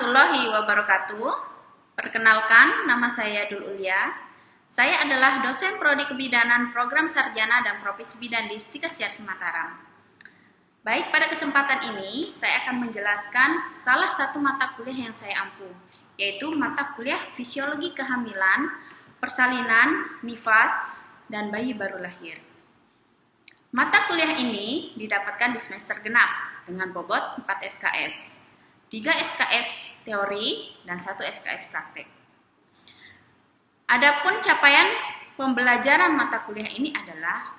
warahmatullahi wabarakatuh. Perkenalkan, nama saya Dul Ulia. Saya adalah dosen Prodi Kebidanan Program Sarjana dan Profesi Bidan di Stikes Mataram. Baik, pada kesempatan ini saya akan menjelaskan salah satu mata kuliah yang saya ampu, yaitu mata kuliah Fisiologi Kehamilan, Persalinan, Nifas, dan Bayi Baru Lahir. Mata kuliah ini didapatkan di semester genap dengan bobot 4 SKS. 3 SKS teori dan 1 SKS praktek. Adapun capaian pembelajaran mata kuliah ini adalah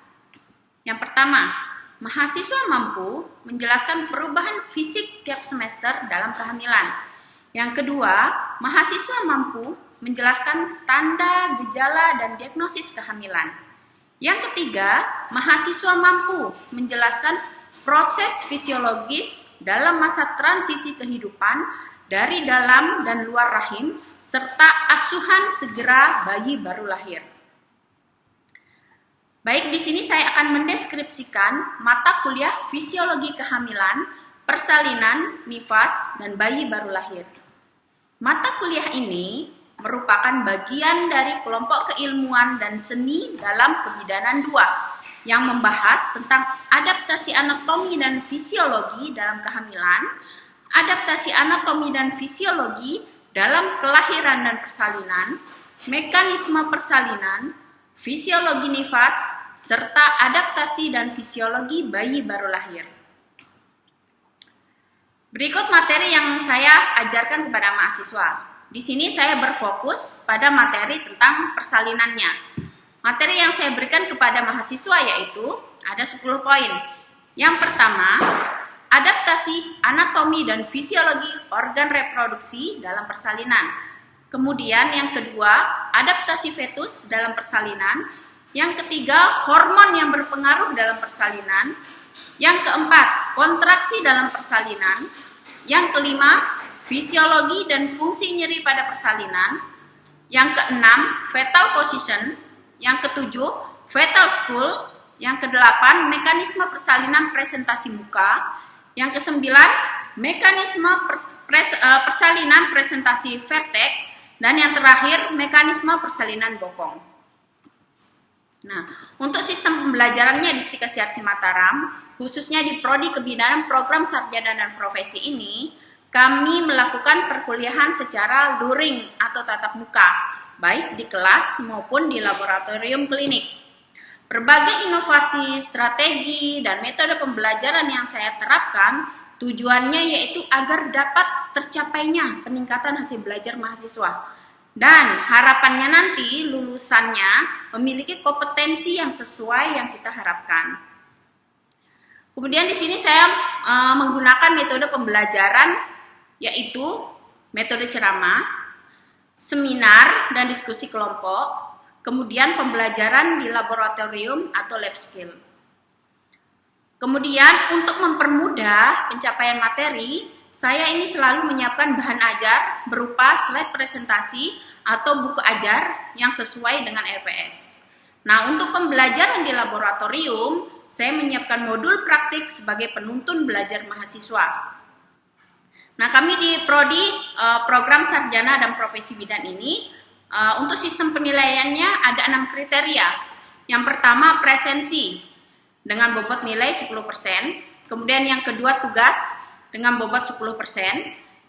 yang pertama, mahasiswa mampu menjelaskan perubahan fisik tiap semester dalam kehamilan. Yang kedua, mahasiswa mampu menjelaskan tanda, gejala, dan diagnosis kehamilan. Yang ketiga, mahasiswa mampu menjelaskan proses fisiologis dalam masa transisi kehidupan dari dalam dan luar rahim, serta asuhan segera bayi baru lahir. Baik, di sini saya akan mendeskripsikan mata kuliah Fisiologi Kehamilan, Persalinan, Nifas, dan Bayi Baru Lahir. Mata kuliah ini merupakan bagian dari kelompok keilmuan dan seni dalam Kebidanan 2 yang membahas tentang adaptasi anatomi dan fisiologi dalam kehamilan, adaptasi anatomi dan fisiologi dalam kelahiran dan persalinan, mekanisme persalinan, fisiologi nifas, serta adaptasi dan fisiologi bayi baru lahir. Berikut materi yang saya ajarkan kepada mahasiswa. Di sini saya berfokus pada materi tentang persalinannya. Materi yang saya berikan kepada mahasiswa yaitu ada 10 poin. Yang pertama, adaptasi anatomi dan fisiologi organ reproduksi dalam persalinan. Kemudian yang kedua, adaptasi fetus dalam persalinan. Yang ketiga, hormon yang berpengaruh dalam persalinan. Yang keempat, kontraksi dalam persalinan. Yang kelima, fisiologi dan fungsi nyeri pada persalinan. Yang keenam, fetal position. Yang ketujuh, fetal school. Yang kedelapan, mekanisme persalinan presentasi muka. Yang kesembilan, mekanisme persalinan presentasi vertek. Dan yang terakhir, mekanisme persalinan bokong. Nah, untuk sistem pembelajarannya di Stikes Mataram, khususnya di Prodi Kebidanan Program Sarjana dan Profesi ini, kami melakukan perkuliahan secara luring atau tatap muka, baik di kelas maupun di laboratorium klinik. Berbagai inovasi, strategi, dan metode pembelajaran yang saya terapkan, tujuannya yaitu agar dapat tercapainya peningkatan hasil belajar mahasiswa. Dan harapannya nanti lulusannya memiliki kompetensi yang sesuai yang kita harapkan. Kemudian di sini saya menggunakan metode pembelajaran yaitu metode ceramah, seminar dan diskusi kelompok, kemudian pembelajaran di laboratorium atau lab skill. Kemudian untuk mempermudah pencapaian materi, saya ini selalu menyiapkan bahan ajar berupa slide presentasi atau buku ajar yang sesuai dengan LPS. Nah, untuk pembelajaran di laboratorium, saya menyiapkan modul praktik sebagai penuntun belajar mahasiswa. Nah, kami di Prodi Program Sarjana dan Profesi Bidan ini, untuk sistem penilaiannya ada 6 kriteria. Yang pertama, presensi dengan bobot nilai 10%. Kemudian yang kedua, tugas dengan bobot 10%.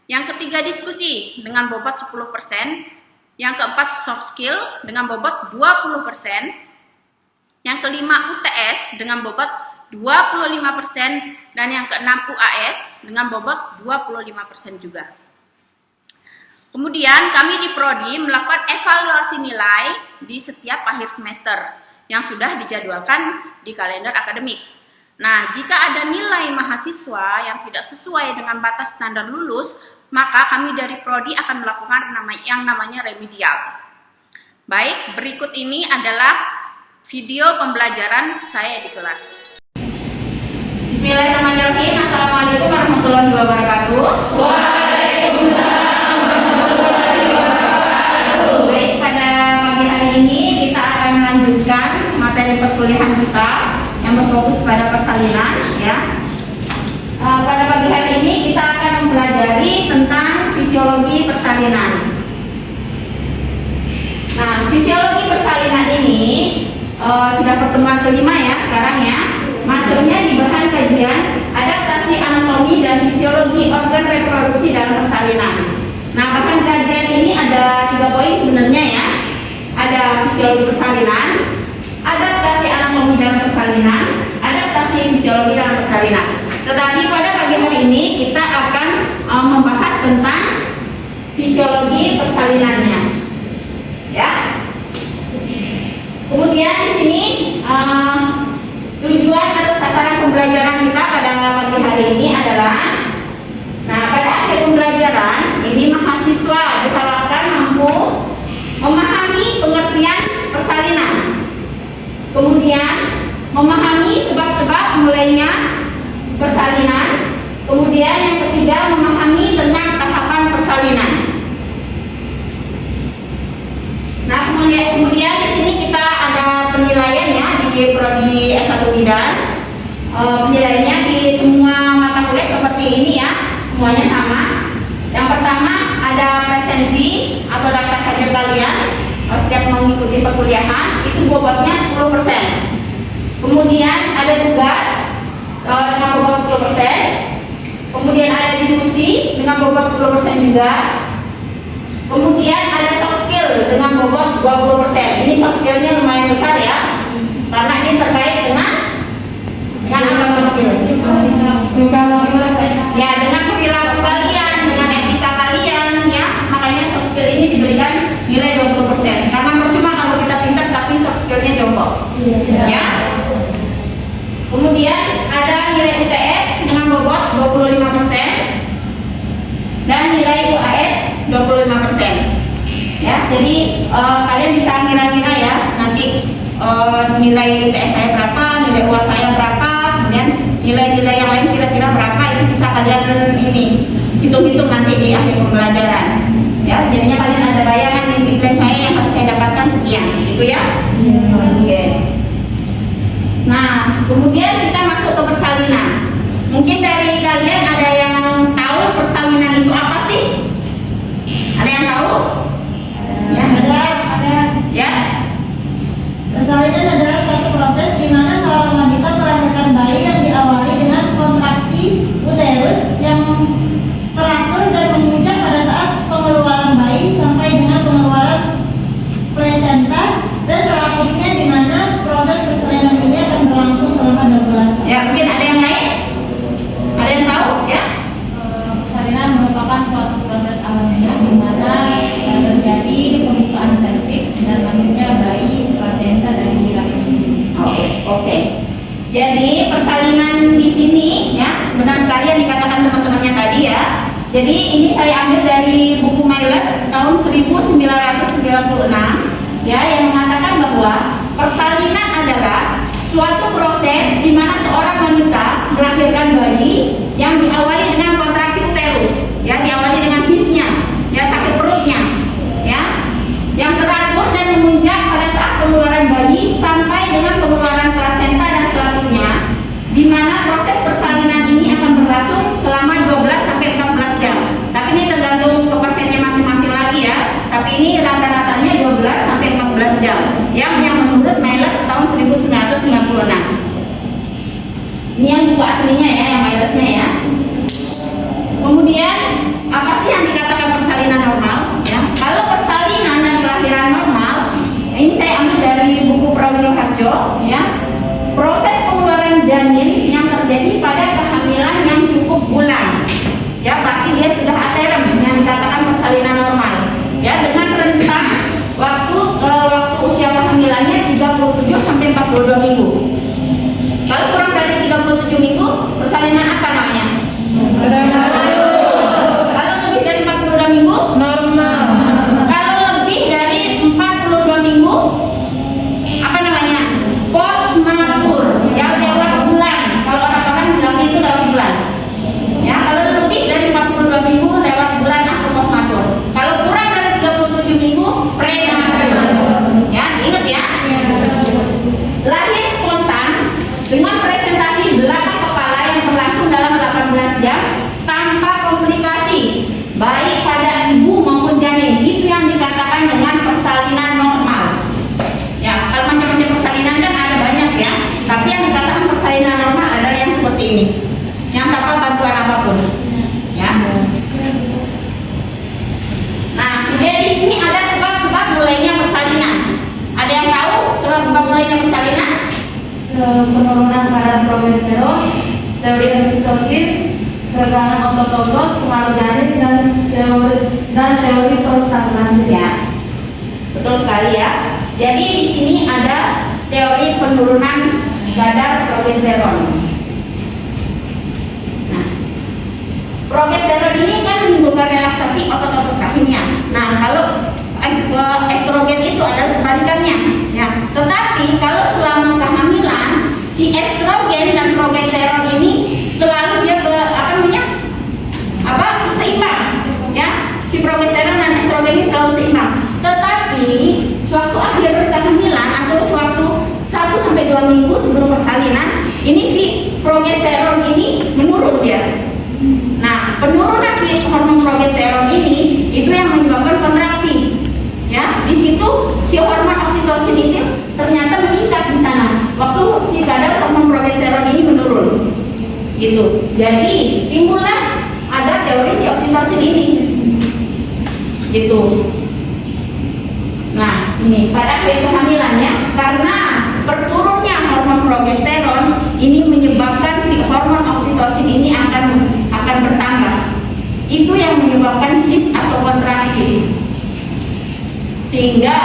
Yang ketiga, diskusi dengan bobot 10%. Yang keempat, soft skill dengan bobot 20%. Yang kelima, UTS dengan bobot 25%, dan yang keenam UAS dengan bobot 25% juga. Kemudian kami di Prodi melakukan evaluasi nilai di setiap akhir semester yang sudah dijadwalkan di kalender akademik. Nah, jika ada nilai mahasiswa yang tidak sesuai dengan batas standar lulus, maka kami dari Prodi akan melakukan yang namanya remedial. Baik, berikut ini adalah video pembelajaran saya di kelas. Bismillahirrahmanirrahim. Assalamualaikum warahmatullahi wabarakatuh. Waalaikumsalam warahmatullahi wabarakatuh. Baik, pada pagi hari ini kita akan melanjutkan materi perkuliahan kita yang berfokus pada persalinan, ya. Pada pagi hari ini kita akan mempelajari tentang fisiologi persalinan. Nah, fisiologi persalinan ini sudah pertemuan kelima ya sekarang ya. Masuknya di bahan kajian adaptasi anatomi dan fisiologi organ reproduksi dalam persalinan. Nah, bahan kajian ini ada 3 poin sebenarnya ya. Ada fisiologi persalinan, adaptasi anatomi dalam persalinan, adaptasi fisiologi dalam persalinan. Tetapi pada pagi hari ini kita akan membahas tentang fisiologi persalinannya. Ya. Kemudian di sini tujuan atau sasaran pembelajaran kita pada pagi hari ini adalah, nah, pada akhir pembelajaran ini mahasiswa diharapkan mampu memahami pengertian persalinan, kemudian memahami sebab-sebab mulainya persalinan, kemudian yang ketiga memahami tentang tahapan persalinan. Nah, kemudian di sini kita ada penilaian ya di prodi S1 Bidan. Penilaiannya di semua mata kuliah seperti ini ya, semuanya sama. Yang pertama ada presensi atau daftar hadir kalian setiap mengikuti perkuliahan, itu bobotnya 10%. Kemudian ada tugas dengan bobot 10%. Kemudian ada diskusi dengan bobot 10% juga. Kemudian ada soft skill dengan bobot 20%. Ini soft skillnya lumayan besar ya, karena ini terkait dengan apa soft skill? Ya, dengan perilaku kalian, dengan etika kalian ya. Makanya soft skill ini diberikan nilai 20%. Karena percuma kalau kita pintar tapi soft skillnya jongkok. Ya. Kemudian ada nilai UTS dengan bobot 25% dan nilai UAS 25%. Ya, jadi kalian bisa ngira-ngira ya nanti nilai UTS saya berapa, nilai UAS saya berapa, kemudian nilai-nilai yang lain kira-kira berapa, itu bisa kalian ini hitung-hitung nanti di akhir pembelajaran. Ya, jadinya kalian ada bayangan nilai saya yang harus saya dapatkan sekian, gitu ya. Oke. Nah, kemudian kita masuk ke persalinan. Mungkin dari kalian ada yang tahu persalinan itu apa sih? Ada yang tahu? Ya, ada. Ya. Persalinan adalah suatu proses di mana seorang wanita melahirkan bayi yang diawali dengan kontraksi uterus yang teratur dan memuncak pada saat pengeluaran bayi sampai dengan pengeluaran plasenta, dan selanjutnya di mana proses persalinan ini akan berlangsung selama 12 tahun. Ya, mungkin ada yang lain? Ada yang tahu? Ya. Persalinan merupakan suatu proses alamiah di mana terjadi pembukaan serviks dan lahirnya bayi plasenta dari laki-laki. Oke. Jadi persalinan di sini ya, benar sekali yang dikatakan teman-temannya tadi ya. Jadi ini saya ambil dari buku Miles tahun 1996 ya, yang mengatakan bahwa persalinan adalah suatu proses di mana seorang wanita melahirkan bayi yang diawali dengan kontraksi uterus, ya, diawali dengan hisnya, ya, sakit perutnya, ya, yang teratur dan memuncak pada saat pengeluaran bayi sampai dengan pengeluaran plasenta dan selanjutnya, di mana proses persalinan ini akan berlangsung selama 12 sampai 14 jam. Tapi ini tergantung ke pasiennya masing-masing lagi ya. Tapi ini rata-ratanya 12 sampai 14 jam. Yang menurut Miles tahun 1996. Ini yang buku aslinya ya, yang Milesnya ya. Kemudian apa sih yang dikatakan persalinan normal? Ya, kalau persalinan dan kelahiran normal, ini saya ambil dari buku Prawiro Harjo ya. Proses pengeluaran janin yang terjadi pada kehamilan yang cukup bulan. Ya, berarti dia sudah aterem, yang dikatakan persalinan normal. Ya, dengan rentang waktu usia kehamilannya 37 sampai 42 minggu. Kalau kurang dari 37 minggu, persalinan apa namanya? Kalau lebih dari 42 minggu, normal. Kalau lebih dari 42 minggu, apa namanya? Postmatur. Ya, lewat bulan. Kalau orang-orang bilangnya itu lewat bulan. Ya, kalau lebih dari 42 minggu lewat bulan atau postmatur. Kalau kurang dari 37 minggu, prenatal. Ya, ingat ya. Lahir spontan penurunan kadar progesteron, teori oksitosin, keregangan otot-otot, pengaruh janin, dan teori prostaglandin. Ya, betul sekali ya. Jadi di sini ada teori penurunan kadar progesteron. Nah, progesteron ini kan menimbulkan relaksasi otot-otot rahimnya. Nah, kalau estrogen itu adalah kebalikannya, ya. Tetapi kalau selama kehamilan, si estrogen dan progesteron ini selalu dia seimbang, ya. Si progesteron dan estrogen ini selalu seimbang. Tetapi suatu akhir kehamilan atau suatu 1 sampai 2 minggu sebelum persalinan, ini si progesteron ini menurun dia. Nah, penurunan si hormon progesteron ini itu yang menyebabkan kontraksi. Ya, di situ si hormon oksitosin itu ternyata meningkat di sana. Waktu si kadar hormon progesteron ini menurun. Gitu. Jadi, timbullah ada teori si oksitosin ini. Gitu. Nah, ini pada kehamilannya karena berturunnya hormon progesteron ini menyebabkan si hormon oksitosin ini akan bertambah. Itu yang menyebabkan his atau kontraksi. Sehingga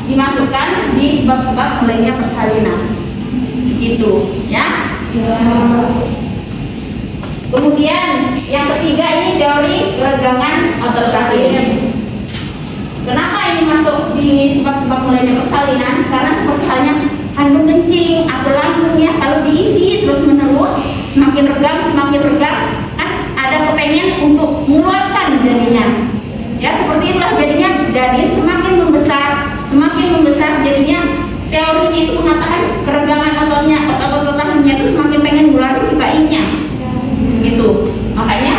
dimasukkan di sebab-sebab mulainya persalinan. Gitu, ya. Kemudian yang ketiga ini teori keregangan otot rahim. Kenapa ini masuk di sebab-sebab mulainya persalinan? Karena seperti halnya kandung kencing atau lambung ya, kalau diisi terus menerus semakin regang kan ada kepengen untuk mengeluarkan janinnya. Ya seperti itulah jadinya janin semakin membesar jadinya teorinya itu mengatakan keregangan otot rahimnya itu semakin pengen ngeluarin si bayinya. Gitu. Makanya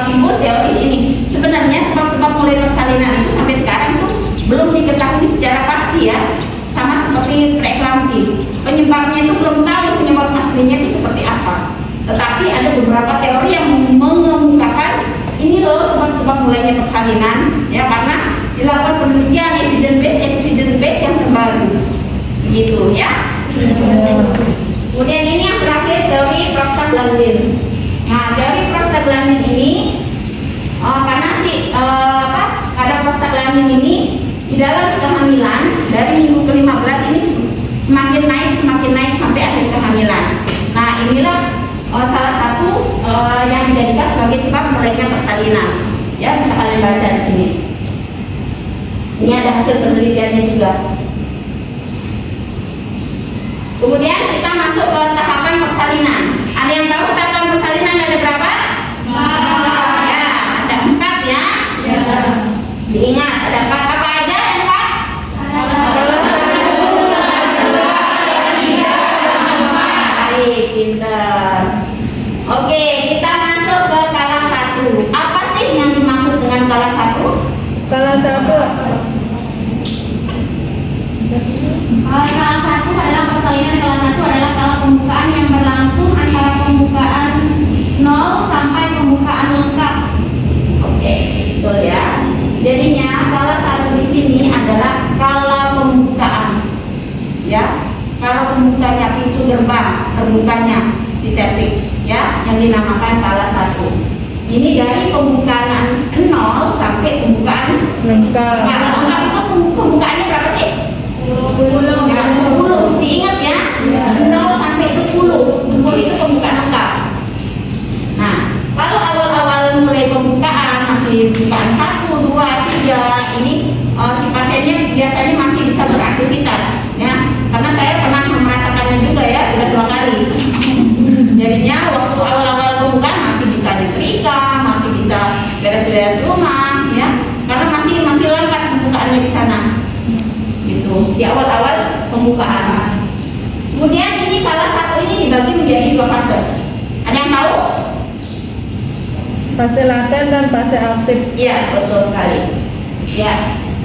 timbul teori ini. Sebenarnya sebab-sebab mulai persalinan itu sampai sekarang tuh belum diketahui secara pasti ya. Sama seperti preeklamsi. Penyebabnya itu belum tahu penyebab aslinya itu seperti apa. Tetapi ada beberapa teori yang mengemukakan ini loh sebab-sebab mulainya persalinan ya, karena dilakukan penelitian evidence base yang terbaru. Begitu ya. Kemudian ini yang terakhir teori prostaglandin. Nah, teori prostaglandin ini karena kadar prostaglandin ini di dalam kehamilan dari minggu ke-15 ini semakin naik sampai akhir kehamilan. Nah, inilah salah satu yang dijadikan sebagai sebab mulainya persalinan. Ya, bisa kalian baca di sini. Ini ada hasil penelitiannya juga. Kemudian kita masuk ke tahapan persalinan. Ada yang tahu tahapan persalinan ada berapa? Ya, ada 4 ya. Ya. Diingat ada 4 apa aja yang 4? Baik, pintar. Oke, kita masuk ke kala 1. Apa sih yang dimaksud dengan kala 1? Kala 1 adalah persalinan. Kala 1 adalah kala pembukaan yang berlangsung antara pembukaan 0 sampai pembukaan lengkap. Oke, betul ya. Jadinya kala 1 di sini adalah kala pembukaan. Ya, kala pembukanya pintu gerbang terbukanya si serviks ya, yang dinamakan kala 1. Ini dari pembukaan 0 sampai pembukaan lengkap. Nah, lengkap itu pembukaannya berapa sih? 10. Ya, 10. Diingat ya. 0 sampai 10. 10 itu pembukaan lengkap. Nah, kalau awal-awal mulai pembukaan masih pembukaan 1, 2, 3 ini si pasiennya biasanya masih bisa beraktivitas ya. Karena saya pernah merasakannya juga ya, sudah 2 kali. Jadinya waktu awal-awal pembukaan masih bisa nyetrika, masih bisa beres-beres rumah ya. Karena masih lengkap pembukaannya di sana. Gitu. Di awal-awal pembukaan. Kemudian ini kala 1 ini dibagi menjadi 2 fase. Ada yang tahu? Fase laten dan fase aktif. Iya, betul sekali. Ya.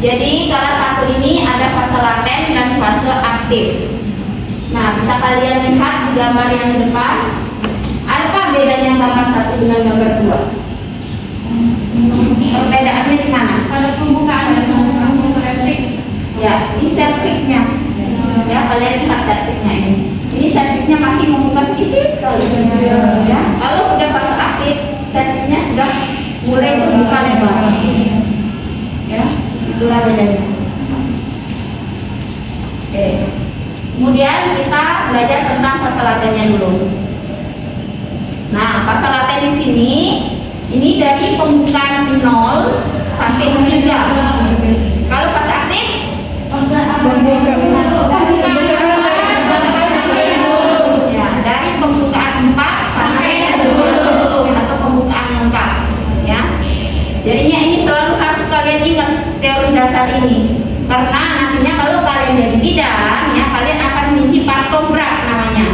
Jadi kala 1 ini ada fase laten dan fase aktif. Nah, bisa kalian lihat di gambar yang di depan. Apa bedanya gambar 1 dengan gambar 2? Perbedaannya di mana? Pada pembukaan dan pembukaan serviks. Ya, ini serviksnya. Ya, kalian lihat serviksnya ini. Ini serviksnya latihannya dulu. Nah, fase latihan di sini ini dari pembukaan 0 sampai 3. Kalau fase aktif ya, dari pembukaan 4 sampai 10 atau pembukaan lengkap ya. Jadinya ini selalu harus kalian ingat teori dasar ini, karena nantinya kalau kalian jadi bidan ya, kalian akan mengisi partograf namanya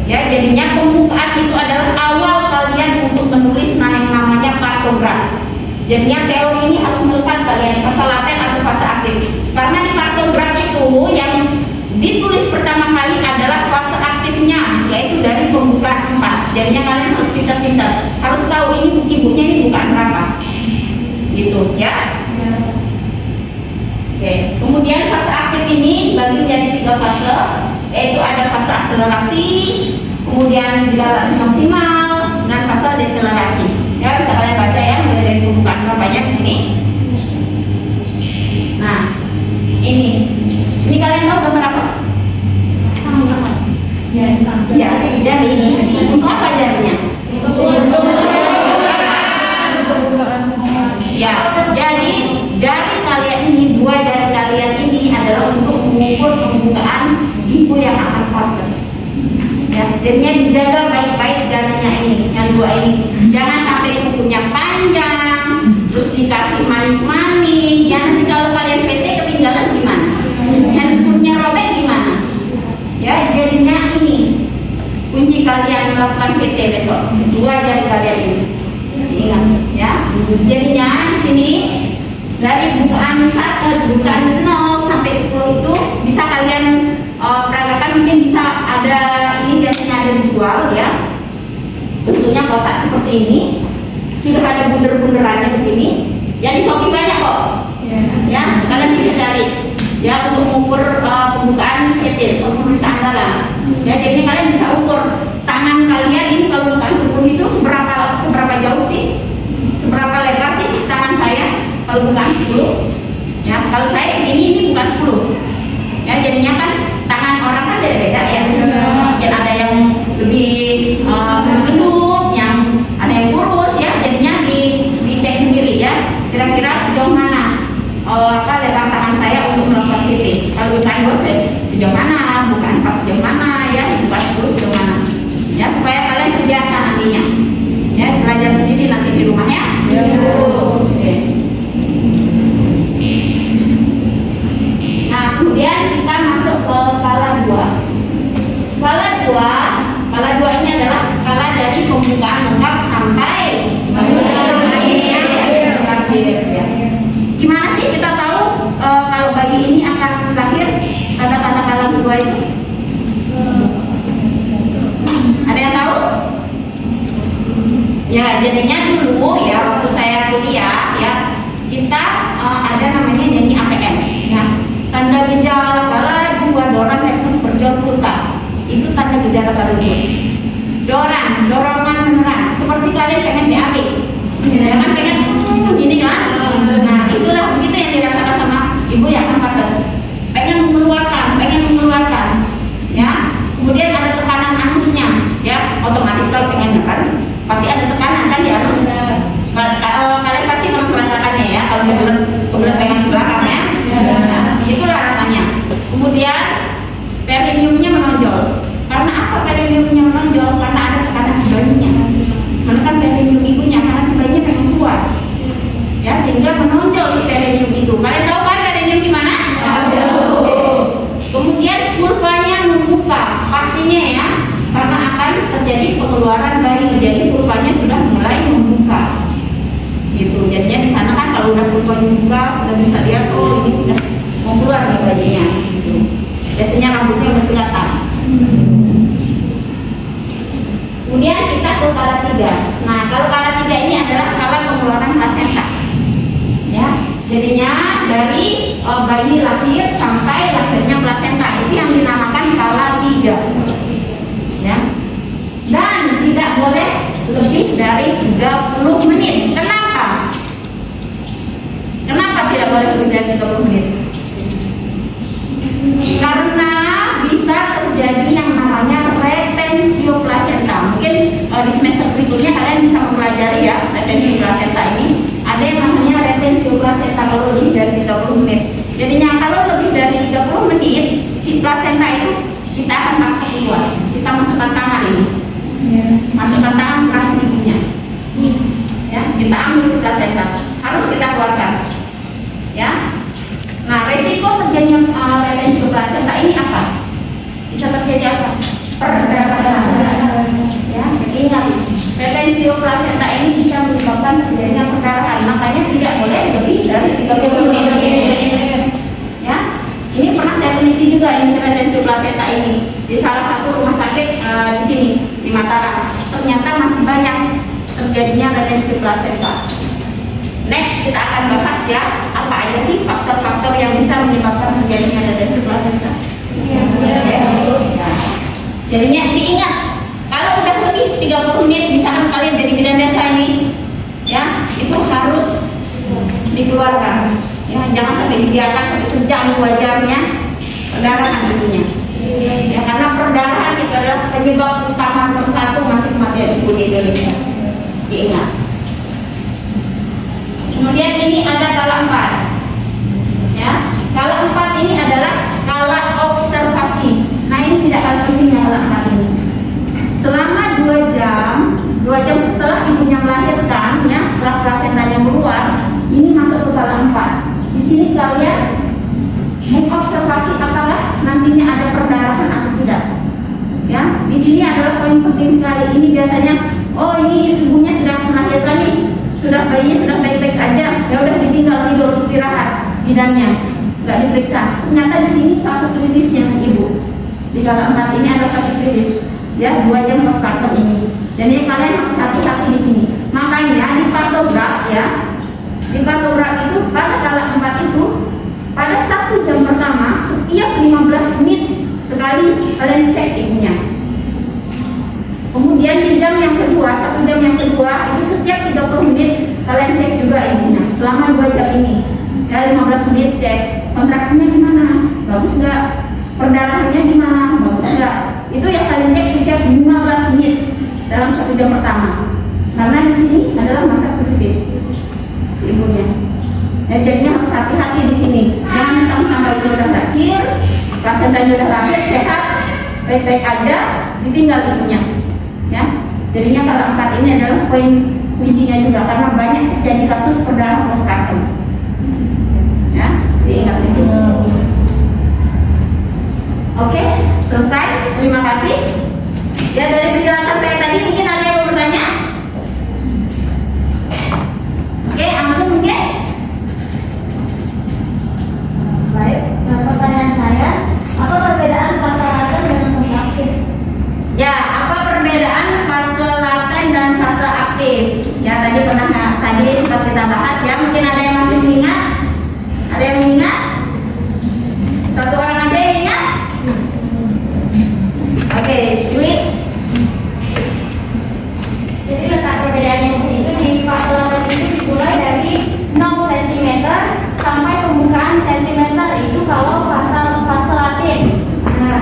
ya. Jadinya pembukaan itu adalah awal kalian untuk menulis yang namanya partograf. Jadinya teori ini harus melekat kalian fase laten atau fase aktif, karena di partograf itu yang ditulis pertama kali adalah fase aktifnya, yaitu dari pembukaan 4. Jadinya kalian harus pintar-pintar, harus tahu ini ibunya ini bukan berapa gitu ya. Oke, kemudian fase aktif ini dibagi menjadi 3 fase, yaitu ada fase akselerasi, kemudian dilatasi maksimal, dan fase deselerasi. Ya, bisa kalian baca ya, mulai dari pembukaan berapanya di sini. Nah, ini kalian tahu gambar apa? Ya, jari ini. Untuk apa jarinya? Ya, jadi jari kalian ini, 2 jari kalian ini adalah untuk mengukur pembukaan ibu yang akan partes. Ya, jadinya dijaga baik-baik jarinya ini, yang 2 ini. Jangan sampai kukunya panjang, terus dikasih manik-manik. Ya, nanti kalau kalian PT ketinggalan gimana? Handscootnya robek gimana? Ya, jadinya ini kunci kalian melakukan PT besok. 2 jari kalian ini. Ingat ya. Jadinya di sini dari bukaan 0 sampai 10 itu bisa kalian peragakan, mungkin bisa ada ini biasanya ada dijual ya. Bentuknya kotak seperti ini. Sudah ada bunder-bunderannya begini. Ya, di Shopee banyak kok. Ya, kalian bisa cari ya untuk mengukur pembukaan PT, pemeriksaan dalam. Ya, jadi kalian bisa ukur tangan kalian ini kalau bukan 10 itu seberapa jauh sih? Seberapa lebar sih tangan saya kalau bukan 10? Ya, kalau saya segini ini bukan 10. Ya, jadinya kan tangan orang kan beda-beda ya. Mungkin ada yang lebih gendut, yang ada yang kurus ya. Jadinya dicek sendiri ya. Kira-kira sejauh mana lebar tangan saya untuk melakukan PT. Kalau bukan bos sejauh mana, bukan pas sejauh mana ya, bukan kurus sejauh mana. Ya, supaya kalian terbiasa nantinya. Ya, belajar sendiri nanti di rumah ya. Oke. Nah, kemudian kita masuk ke skala 2. Skala 2 ini adalah skala dari pembukaan lengkap sampai terakhir ya. Gimana sih kita tahu kalau bayi ini akan lahir? Tanda-tanda skala 2 itu ada yang tahu? Ya, jadinya dulu ya waktu saya kuliah ya, kita ada namanya nyanyi APN ya. Tanda gejala kala 2 doran teknis berjuang vulkan. Itu tanda gejala kala 2. Dorongan menyerang. Seperti kalian pengen BAB. Ya kan pengen gini kan? Nah, itulah begitu yang dirasakan sama ibu yang akan partes. Pengen mengeluarkan. Ya. Kemudian ada tekanan anusnya ya. Otomatis kalau pengen neken pasti ada tekanan kan di anus. Kalian pasti merasakannya ya kalau kebelet pengen ke belakang ya. Nah, itulah rasanya. Kemudian perineumnya menonjol. Karena apa perineumnya menonjol? Karena ada tekanan si bayinya. Karena kan perineum ibunya, karena si bayinya pengen keluar. Ya, sehingga menonjol si perineum itu. Kalian tahu kan perineum di mana? Kemudian vulvanya membuka, pastinya ya. Karena akan terjadi pengeluaran bayi, jadi vulvanya sudah mulai membuka. Gitu. Jadinya di sana kan kalau udah vulva membuka, udah bisa lihat oh ini sudah mau keluar nih bayinya. Gitu. Biasanya rambutnya udah kelihatan. Kemudian kita ke skala 3. Nah, kalau skala 3 ini adalah skala pengeluaran plasenta. Ya, jadinya dari bayi lahir sampai lahirnya plasenta itu yang dinamakan skala 3. Ya. Dan tidak boleh lebih dari 30 menit. Kenapa? Kenapa tidak boleh lebih dari 30 menit? Karena bisa terjadi yang di salah satu rumah sakit di sini di Mataram. Ternyata masih banyak terjadinya retensi plasenta. Next kita akan bahas ya, apa aja sih faktor-faktor yang bisa menyebabkan terjadinya retensi plasenta. Jadinya diingat, kalau udah lebih 30 menit misalkan kalian jadi bidan desa ini, ya itu harus dikeluarkan. Ya, jangan sampai dibiarkan sampai sejam 2 jamnya perdarahan ibunya. Ya, karena perdarahan itu adalah penyebab utama nomor 1 masih kematian ibu di Indonesia. Diingat. Kemudian ini ada kala 4. Ya, kala 4 ini adalah kala observasi. Nah ini tidak kalah pentingnya kala 4 ini. Selama 2 jam setelah ibunya melahirkan, ya, setelah plasentanya keluar, ini masuk ke kala 4. Di sini kalian mengobservasi apakah nantinya ada perdarahan atau tidak. Ya, di sini adalah poin penting sekali. Ini biasanya, oh ini ibunya sudah melahirkan nih, sudah bayinya sudah baik-baik aja, ya udah ditinggal tidur istirahat bidannya, nggak diperiksa. Ternyata di sini fase kritisnya si ibu. Di kala 4 ini adalah fase kritis. Ya, 2 jam postpartum ini. Jadi kalian harus hati-hati di sini. Makanya di pantograf ya, di pantograf itu pada kala 4 itu, pada 1 jam pertama setiap 15 menit sekali kalian cek ibunya. Kemudian di jam yang kedua, 1 jam yang kedua itu setiap 30 menit kalian cek juga ibunya. Selama 2 jam ini, ya 15 menit cek kontraksinya gimana, bagus nggak, perdarahannya gimana, bagus nggak. Itu yang kalian cek setiap 15 menit dalam 1 jam pertama. Karena di sini adalah masa kritis si ibunya. Ya, jadinya harus hati-hati di sini. Jangan mentang-mentang itu udah lahir, plasentanya udah lahir sehat, baik-baik aja, ditinggal ibunya. Ya, jadinya kala 4 ini adalah poin kuncinya juga karena banyak terjadi kasus perdarahan postpartum. Ya, diingat itu. Oke, selesai. Terima kasih. Ya, dari penjelasan saya tadi mungkin ada yang mau bertanya? Oke, langsung mungkin. Baik, nah pertanyaan saya, apa perbedaan fase laten dengan fase aktif? Ya, apa perbedaan fase laten dan fase aktif? Ya, tadi sempat kita bahas ya. Mungkin ada yang masih mengingat? Ada yang mengingat? Satu orang aja yang ingat? Oke, Dwi. Jadi letak perbedaannya di sini itu di fase laten itu dimulai dari 0 cm sampai pembukaan sentimeter itu kalau fase laten. Nah,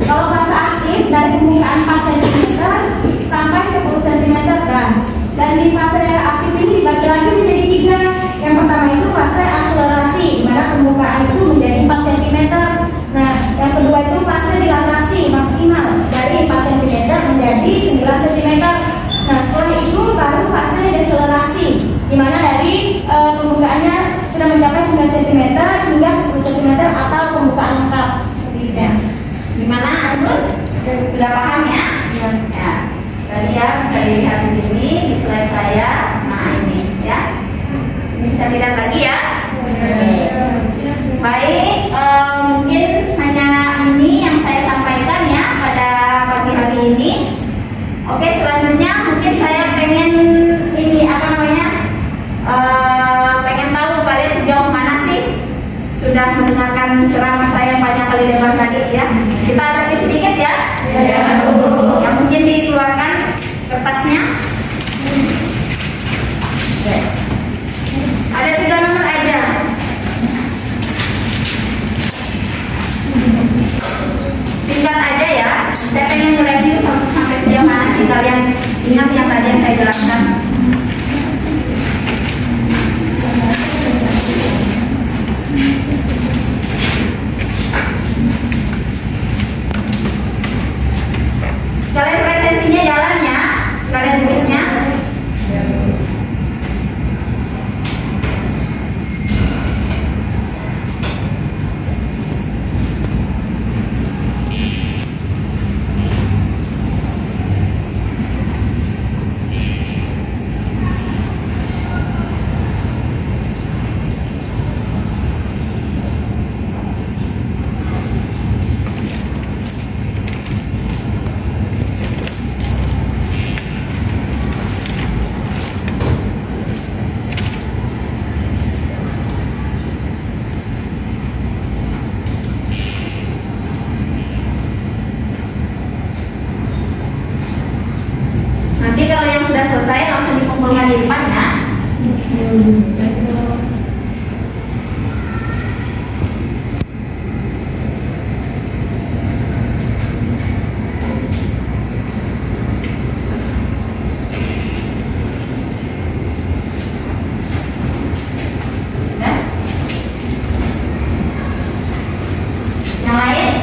kalau fase aktif dari pembukaan 4 cm sampai 10 cm dan di fase aktif ini dibagi lagi menjadi 3. Yang pertama itu fase akselerasi, di mana pembukaan itu menjadi 4 cm. Nah, yang kedua itu fase dilatasi maksimal dari 4 cm menjadi 9 cm. Nah, setelah itu baru fase deselerasi, di mana dari pembukaannya sudah mencapai 9 cm hingga 10 cm atau pembukaan lengkap. Seperti itu. Ya. Gimana, Arjun? Sudah paham ya? Ya. Tadi ya bisa dilihat di sini di slide saya. Nah ini ya. Ini bisa dilihat lagi ya. Baik, mungkin hanya ini yang saya sampaikan ya pada pagi hari ini. Oke, selanjutnya mungkin saya pengen ini apa namanya? Pengen tahu kalian sejauh mana sih sudah mendengarkan ceramah saya banyak kali lebar tadi ya. Kita ada sedikit ya. Yang mungkin dikeluarkan kertasnya. Ada 3 nomor aja. Singkat aja ya. Saya pengen nge-review sampai sejauh mana sih kalian ingat yang tadi yang saya jelaskan. Sekalian presensinya jalan ya, sekalian tulisnya. sudah selesai, langsung dikumpulkan di depan ya. Ya. Yang lain?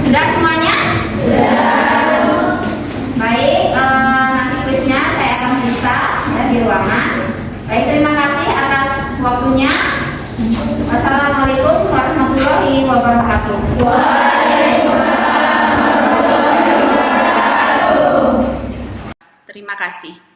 Sudah semuanya? Sudah. Baik, nanti kuisnya saya akan bisa ya, di ruangan. Baik, terima kasih atas waktunya. Wassalamualaikum warahmatullahi wabarakatuh. Waalaikumsalam warahmatullahi wabarakatuh. Terima kasih.